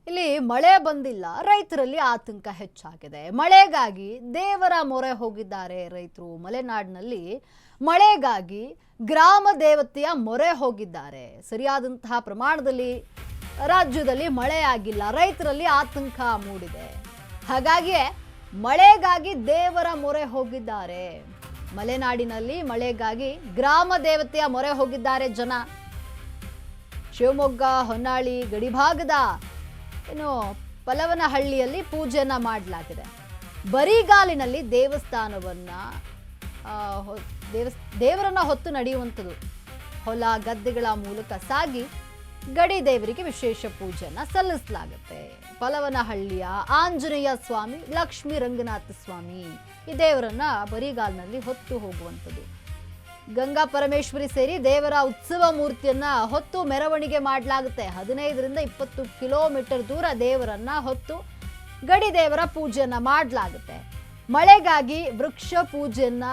ಇಲ್ಲಿ ಮಳೆ ಬಂದಿಲ್ಲ, ರೈತರಲ್ಲಿ ಆತಂಕ ಹೆಚ್ಚಾಗಿದೆ. ಮಳೆಗಾಗಿ ದೇವರ ಮೊರೆ ಹೋಗಿದ್ದಾರೆ ರೈತರು. ಮಲೆನಾಡಿನಲ್ಲಿ ಮಳೆಗಾಗಿ ಗ್ರಾಮ ದೇವತೆಯ ಮೊರೆ ಹೋಗಿದ್ದಾರೆ. ಸರಿಯಾದಂತಹ ಪ್ರಮಾಣದಲ್ಲಿ ರಾಜ್ಯದಲ್ಲಿ ಮಳೆ ಆಗಿಲ್ಲ, ರೈತರಲ್ಲಿ ಆತಂಕ ಮೂಡಿದೆ. ಹಾಗಾಗಿಯೇ ಮಳೆಗಾಗಿ ದೇವರ ಮೊರೆ ಹೋಗಿದ್ದಾರೆ. ಮಲೆನಾಡಿನಲ್ಲಿ ಮಳೆಗಾಗಿ ಗ್ರಾಮ ದೇವತೆಯ ಮೊರೆ ಹೋಗಿದ್ದಾರೆ ಜನ. ಶಿವಮೊಗ್ಗ ಹೊನ್ನಾಳಿ ಗಡಿಭಾಗದ ಪಲವನಹಳ್ಳಿಯಲ್ಲಿ ಪೂಜೆಯನ್ನ ಮಾಡಲಾಗಿದೆ. ಬರಿಗಾಲಿನಲ್ಲಿ ದೇವರನ್ನ ಹೊತ್ತು ನಡೆಯುವಂಥದ್ದು. ಹೊಲ ಗದ್ದೆಗಳ ಮೂಲಕ ಸಾಗಿ ಗಡಿ ದೇವರಿಗೆ ವಿಶೇಷ ಪೂಜೆಯನ್ನ ಸಲ್ಲಿಸಲಾಗುತ್ತೆ. ಪಲವನಹಳ್ಳಿಯ ಆಂಜನೇಯ ಸ್ವಾಮಿ, ಲಕ್ಷ್ಮೀ ರಂಗನಾಥ ಸ್ವಾಮಿ ಈ ದೇವರನ್ನ ಬರಿಗಾಲಿನಲ್ಲಿ ಹೊತ್ತು ಹೋಗುವಂಥದ್ದು. ಗಂಗಾ ಪರಮೇಶ್ವರಿ ಸೇರಿ ದೇವರ ಉತ್ಸವ ಮೂರ್ತಿಯನ್ನ ಹೊತ್ತು ಮೆರವಣಿಗೆ ಮಾಡಲಾಗುತ್ತೆ. 15ರಿಂದ 20 ಕಿಲೋಮೀಟರ್ ದೂರ ದೇವರನ್ನ ಹೊತ್ತು ಗಡಿ ದೇವರ ಪೂಜೆಯನ್ನ ಮಾಡಲಾಗುತ್ತೆ. ಮಳೆಗಾಗಿ ವೃಕ್ಷ ಪೂಜೆಯನ್ನ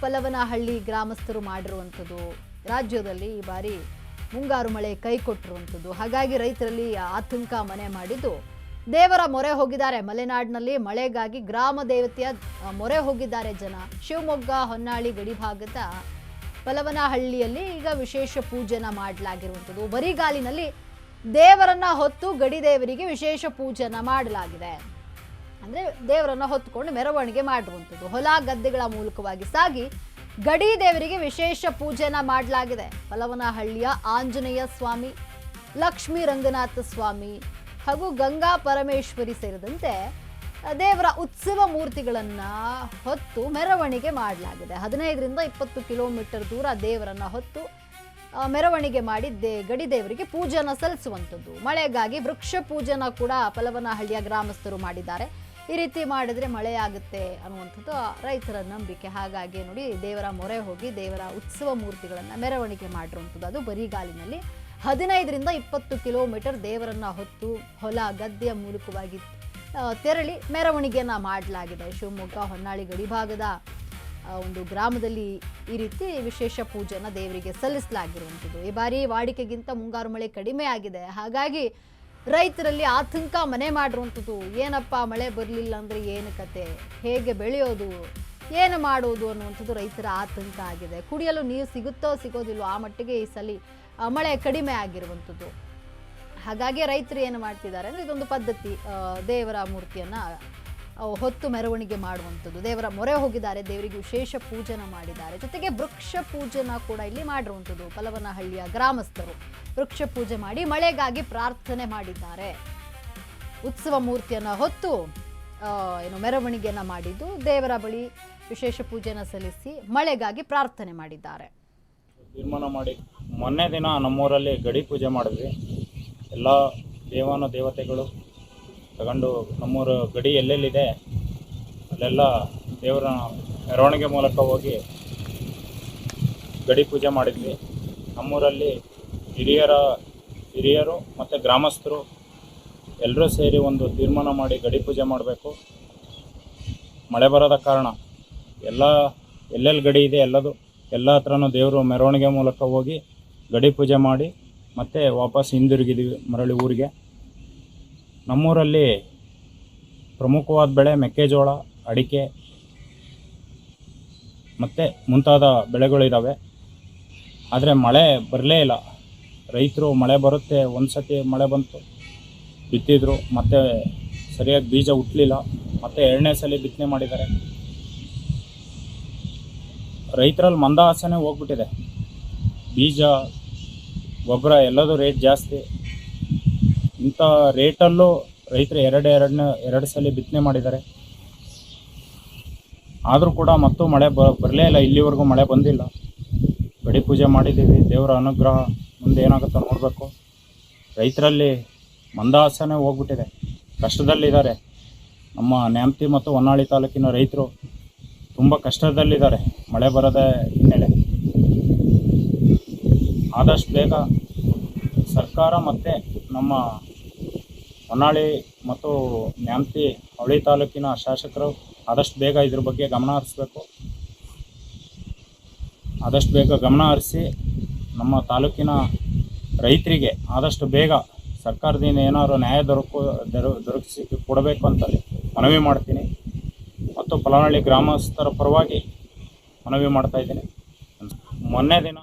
ಪಲವನಹಳ್ಳಿ ಗ್ರಾಮಸ್ಥರು ಮಾಡಿರುವಂಥದ್ದು. ರಾಜ್ಯದಲ್ಲಿ ಈ ಬಾರಿ ಮುಂಗಾರು ಮಳೆ ಕೈ ಕೊಟ್ಟಿರುವಂಥದ್ದು. ಹಾಗಾಗಿ ರೈತರಲ್ಲಿ ಆತಂಕ ಮನೆ ಮಾಡಿದ್ದು ದೇವರ ಮೊರೆ ಹೋಗಿದ್ದಾರೆ. ಮಲೆನಾಡಿನಲ್ಲಿ ಮಳೆಗಾಗಿ ಗ್ರಾಮ ದೇವತೆಯ ಮೊರೆ ಹೋಗಿದ್ದಾರೆ ಜನ. ಶಿವಮೊಗ್ಗ ಹೊನ್ನಾಳಿ ಗಡಿಭಾಗದ ಪಲವನಹಳ್ಳಿಯಲ್ಲಿ ಈಗ ವಿಶೇಷ ಪೂಜೆನ ಮಾಡಲಾಗಿರುವಂಥದ್ದು. ಬರಿಗಾಲಿನಲ್ಲಿ ದೇವರನ್ನ ಹೊತ್ತು ಗಡಿ ದೇವರಿಗೆ ವಿಶೇಷ ಪೂಜೆನ ಮಾಡಲಾಗಿದೆ. ಅಂದ್ರೆ ದೇವರನ್ನ ಹೊತ್ತುಕೊಂಡು ಮೆರವಣಿಗೆ ಮಾಡಿರುವಂಥದ್ದು. ಹೊಲ ಗದ್ದೆಗಳ ಮೂಲಕವಾಗಿ ಸಾಗಿ ಗಡಿ ದೇವರಿಗೆ ವಿಶೇಷ ಪೂಜೆನ ಮಾಡಲಾಗಿದೆ. ಪಲವನಹಳ್ಳಿಯ ಆಂಜನೇಯ ಸ್ವಾಮಿ, ಲಕ್ಷ್ಮೀ ರಂಗನಾಥ ಸ್ವಾಮಿ ಹಾಗೂ ಗಂಗಾ ಪರಮೇಶ್ವರಿ ಸೇರಿದಂತೆ ದೇವರ ಉತ್ಸವ ಮೂರ್ತಿಗಳನ್ನ ಹೊತ್ತು ಮೆರವಣಿಗೆ ಮಾಡಲಾಗಿದೆ. 15ರಿಂದ 20 ಕಿಲೋಮೀಟರ್ ದೂರ ದೇವರನ್ನ ಹೊತ್ತು ಮೆರವಣಿಗೆ ಮಾಡಿ ಗಡಿ ದೇವರಿಗೆ ಪೂಜೆನ ಸಲ್ಲಿಸುವಂಥದ್ದು. ಮಳೆಗಾಗಿ ವೃಕ್ಷ ಪೂಜೆನ ಕೂಡ ಪಲವನಹಳ್ಳಿಯ ಗ್ರಾಮಸ್ಥರು ಮಾಡಿದ್ದಾರೆ. ಈ ರೀತಿ ಮಾಡಿದ್ರೆ ಮಳೆ ಆಗುತ್ತೆ ಅನ್ನುವಂಥದ್ದು ರೈತರ ನಂಬಿಕೆ. ಹಾಗಾಗಿ ನೋಡಿ, ದೇವರ ಮೊರೆ ಹೋಗಿ ದೇವರ ಉತ್ಸವ ಮೂರ್ತಿಗಳನ್ನ ಮೆರವಣಿಗೆ ಮಾಡಿರುವಂಥದ್ದು. ಅದು ಬರಿಗಾಲಿನಲ್ಲಿ 15ರಿಂದ 20 ಕಿಲೋಮೀಟರ್ ದೇವರನ್ನ ಹೊತ್ತು ಹೊಲ ಗದ್ದೆಯ ಮೂಲಕವಾಗಿ ತೆರಳಿ ಮೆರವಣಿಗೆಯನ್ನ ಮಾಡಲಾಗಿದೆ. ಶಿವಮೊಗ್ಗ ಹೊನ್ನಾಳಿ ಗಡಿಭಾಗದ ಒಂದು ಗ್ರಾಮದಲ್ಲಿ ಈ ರೀತಿ ವಿಶೇಷ ಪೂಜೆನ ದೇವರಿಗೆ ಸಲ್ಲಿಸಲಾಗಿರುವಂಥದ್ದು. ಈ ಬಾರಿ ವಾಡಿಕೆಗಿಂತ ಮುಂಗಾರು ಮಳೆ ಕಡಿಮೆ ಆಗಿದೆ. ಹಾಗಾಗಿ ರೈತರಲ್ಲಿ ಆತಂಕ ಮನೆ ಮಾಡಿರುವಂಥದ್ದು. ಏನಪ್ಪ ಮಳೆ ಬರಲಿಲ್ಲ ಅಂದರೆ ಏನು ಕತೆ, ಹೇಗೆ ಬೆಳೆಯೋದು, ಏನು ಮಾಡೋದು ಅನ್ನುವಂಥದ್ದು ರೈತರ ಆತಂಕ ಆಗಿದೆ. ಕುಡಿಯಲು ನೀರು ಸಿಗುತ್ತೋ ಸಿಗೋದಿಲ್ಲೋ ಆ ಮಟ್ಟಿಗೆ ಈ ಸಲ ಮಳೆ ಕಡಿಮೆ ಆಗಿರುವಂಥದ್ದು. ಹಾಗಾಗಿ ರೈತರು ಏನು ಮಾಡ್ತಿದ್ದಾರೆ ಅಂದರೆ ಇದೊಂದು ಪದ್ಧತಿ, ದೇವರ ಮೂರ್ತಿಯನ್ನು ಹೊತ್ತು ಮೆರವಣಿಗೆ ಮಾಡುವಂಥದ್ದು. ದೇವರ ಮೊರೆ ಹೋಗಿದ್ದಾರೆ, ದೇವರಿಗೆ ವಿಶೇಷ ಪೂಜೆನ ಮಾಡಿದ್ದಾರೆ. ಜೊತೆಗೆ ವೃಕ್ಷ ಪೂಜೆನ ಕೂಡ ಇಲ್ಲಿ ಮಾಡಿರುವಂಥದ್ದು. ಪಲವನಹಳ್ಳಿಯ ಗ್ರಾಮಸ್ಥರು ವೃಕ್ಷ ಪೂಜೆ ಮಾಡಿ ಮಳೆಗಾಗಿ ಪ್ರಾರ್ಥನೆ ಮಾಡಿದ್ದಾರೆ. ಉತ್ಸವ ಮೂರ್ತಿಯನ್ನು ಹೊತ್ತು ಮೆರವಣಿಗೆಯನ್ನು ಮಾಡಿದ್ದು ದೇವರ ಬಳಿ ವಿಶೇಷ ಪೂಜೆನ ಸಲ್ಲಿಸಿ ಮಳೆಗಾಗಿ ಪ್ರಾರ್ಥನೆ ಮಾಡಿದ್ದಾರೆ. ತೀರ್ಮಾನ ಮಾಡಿ ಮೊನ್ನೆ ದಿನ ನಮ್ಮೂರಲ್ಲಿ ಗಡಿ ಪೂಜೆ ಮಾಡಿದ್ವಿ. ಎಲ್ಲ ದೇವತೆಗಳು ತಗೊಂಡು ನಮ್ಮೂರು ಗಡಿ ಎಲ್ಲೆಲ್ಲಿದೆ ಅಲ್ಲೆಲ್ಲ ದೇವರ ಮೆರವಣಿಗೆ ಮೂಲಕ ಹೋಗಿ ಗಡಿ ಪೂಜೆ ಮಾಡಿದ್ವಿ. ನಮ್ಮೂರಲ್ಲಿ ಹಿರಿಯರು ಮತ್ತು ಗ್ರಾಮಸ್ಥರು ಎಲ್ಲರೂ ಸೇರಿ ಒಂದು ತೀರ್ಮಾನ ಮಾಡಿ ಗಡಿ ಪೂಜೆ ಮಾಡಬೇಕು. ಮಳೆ ಬರೋದ ಕಾರಣ ಎಲ್ಲೆಲ್ಲಿ ಗಡಿ ಇದೆ ಎಲ್ಲ ಹತ್ರನೂ ದೇವರು ಮೆರವಣಿಗೆ ಮೂಲಕ ಹೋಗಿ ಗಡಿ ಪೂಜೆ ಮಾಡಿ ಮತ್ತೆ ವಾಪಸ್ ಹಿಂದಿರುಗಿದ್ವಿ ಮರಳಿ ಊರಿಗೆ. ನಮ್ಮೂರಲ್ಲಿ ಪ್ರಮುಖವಾದ ಬೆಳೆ ಮೆಕ್ಕೆಜೋಳ, ಅಡಿಕೆ ಮತ್ತು ಮುಂತಾದ ಬೆಳೆಗಳಿದ್ದಾವೆ. ಆದರೆ ಮಳೆ ಬರಲೇ ಇಲ್ಲ. ರೈತರು ಮಳೆ ಬರುತ್ತೆ, ಒಂದು ಸತಿ ಮಳೆ ಬಂತು ಬಿತ್ತಿದ್ರು, ಮತ್ತು ಸರಿಯಾಗಿ ಬೀಜ ಹುಟ್ಟಲಿಲ್ಲ, ಮತ್ತು 2ನೇ ಸಲ ಬಿತ್ತನೆ ಮಾಡಿದ್ದಾರೆ. ರೈತರಲ್ಲಿ ಮಂದಹಾಸನೆ ಹೋಗ್ಬಿಟ್ಟಿದೆ. ಬೀಜ, ಗೊಬ್ಬರ ಎಲ್ಲದೂ ರೇಟ್ ಜಾಸ್ತಿ. ಇಂಥ ರೇಟಲ್ಲೂ ರೈತರು ಎರಡು ಸಲ ಬಿತ್ತನೆ ಮಾಡಿದ್ದಾರೆ. ಆದರೂ ಕೂಡ ಮತ್ತೂ ಮಳೆ ಬರಲೇ ಇಲ್ಲ. ಇಲ್ಲಿವರೆಗೂ ಮಳೆ ಬಂದಿಲ್ಲ. ಗಡಿ ಪೂಜೆ ಮಾಡಿದ್ದೀವಿ, ದೇವರ ಅನುಗ್ರಹ ಮುಂದೆ ಏನಾಗುತ್ತೋ ನೋಡಬೇಕು. ರೈತರಲ್ಲಿ ಮಂದಹಾಸನೆ ಹೋಗ್ಬಿಟ್ಟಿದೆ, ಕಷ್ಟದಲ್ಲಿದ್ದಾರೆ. ನಮ್ಮ ನ್ಯಾಮತಿ ಮತ್ತು ಹೊನ್ನಾಳಿ ತಾಲೂಕಿನ ರೈತರು ತುಂಬ ಕಷ್ಟದಲ್ಲಿದ್ದಾರೆ ಮಳೆ ಬರದ ಹಿನ್ನೆಲೆ. ಆದಷ್ಟು ಬೇಗ ಸರ್ಕಾರ ಮತ್ತು ನಮ್ಮ ಹೊನ್ನಾಳಿ ಮತ್ತು ನ್ಯಾಮತಿ ಅವಳಿ ತಾಲೂಕಿನ ಶಾಸಕರು ಆದಷ್ಟು ಬೇಗ ಇದ್ರ ಬಗ್ಗೆ ಗಮನ ಹರಿಸಬೇಕು. ಆದಷ್ಟು ಬೇಗ ಗಮನ ಹರಿಸಿ ನಮ್ಮ ತಾಲೂಕಿನ ರೈತರಿಗೆ ಆದಷ್ಟು ಬೇಗ ಸರ್ಕಾರದಿಂದ ಏನಾದ್ರು ನ್ಯಾಯ ದೊರಕಿಸಿ ಕೊಡಬೇಕು ಅಂತ ಮನವಿ ಮಾಡ್ತೀನಿ ಮತ್ತು ಫಲನಹಳ್ಳಿ ಗ್ರಾಮಸ್ಥರ ಪರವಾಗಿ ಮನವಿ ಮಾಡ್ತಾಯಿದ್ದೀನಿ. ಮೊನ್ನೆ ದಿನ